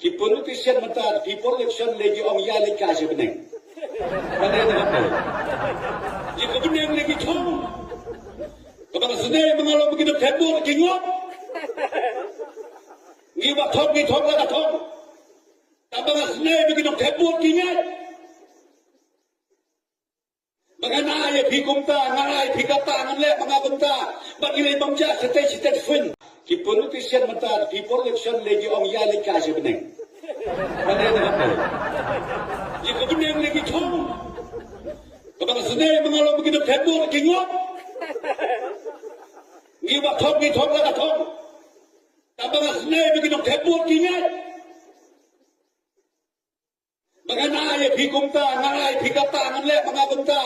ki politician mata people election lagi ong ya le ka je beneng pada dengan apa ji ko beneng lagi thong ko bang sene mangalo begitu tebur kingot ni wa thong ni thong la thong tabang sene begitu tebur kingat bagaimana ya pikumta ngalai pikata nganle mangabunta bagilai bangja state fun ki politician mata people election lagi ong ya le ka je beneng pada dengan apa ji ko beneng lagi thong ko bang sene mangalo begitu tebur kingot ni wa thong ni thong la thong tabang sene begitu tebur kingat bagaimana ya pikumta ngalai pikata nganle mangabunta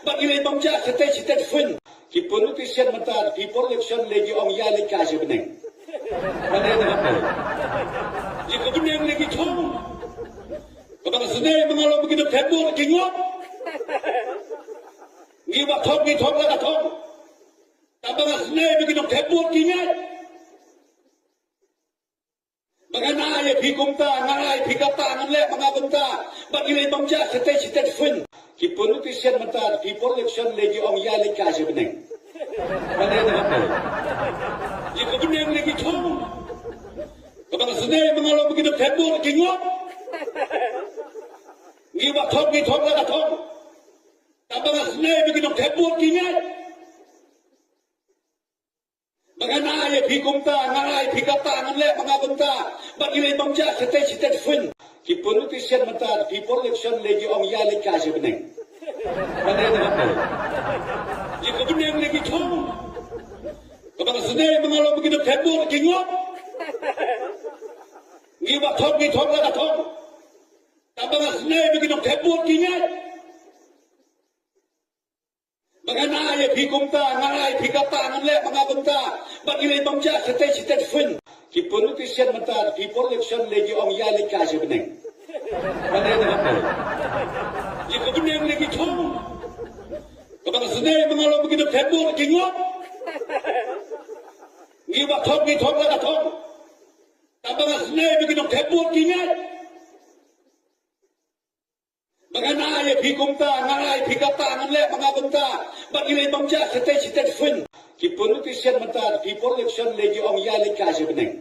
bagilai bangja state fun ki politician mata people election lagi ong ya le ka je beneng pada dengan apa ji ko beneng lagi thong ko bang sene mangalo begitu tebur kingot ni wa thong ni thong la thong tabang sene begitu tebur kingat bagaimana ya pikumta ngalai pikata nganle mangabunta bagilai bangja state fun ki politician mata people election lagi ong ya le ka je beneng pada dengan apa ji ko beneng lagi thong ko bang sene mangalo begitu tebur kingot ni wa thong ni thong la thong tabang sene begitu tebur kingat bagaimana ya pikumta ngalai pikata nganle mangabunta bagilai bangja state fun ki politician mata people election lagi ong ya le ka je beneng pada dengan apa ji ko beneng lagi thong ko bang sene mangalo begitu tebur kingot ni wa thong ni thong la thong tabang sene begitu tebur kingat bagaimana ya pikumta ngalai pikata nganle mangabunta bagilai bangja state fun ki politician mata people election lagi ong ya le ka je beneng pada dengan apa ji ko beneng lagi thong ko bang sene mangalo begitu tebur kingot ni wa thong ni thong la thong tabang sene begitu tebur kingat bagaimana ya pikumta ngalai pikata nganle mangabunta bagilai bangja state fun ki politician mata people election lagi ong ya le ka je beneng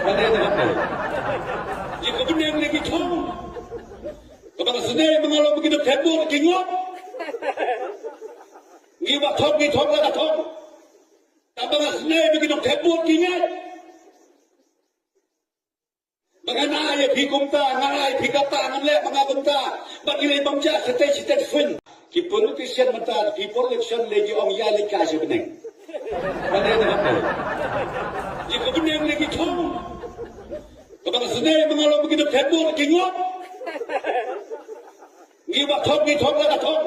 pada dengan apa ji ko beneng lagi thong ko bang sene mangalo begitu tebur kingot ni wa thong ni thong la thong tabang sene begitu tebur kingat bagaimana ya pikumta ngalai pikata nganle mangabunta bagilai bangja state fun ki politician mata people election lagi ong ya le ka je beneng pada dengan apa ji ko beneng lagi thong ko bang sene mangalo begitu tebur kingot ni wa thong ni thong la thong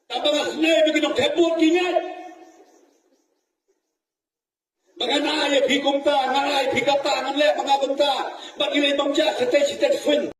tabang sene begitu tebur kingat bagaimana ya pikumta ngalai pikata nganle mangabunta bagilai bangja state fun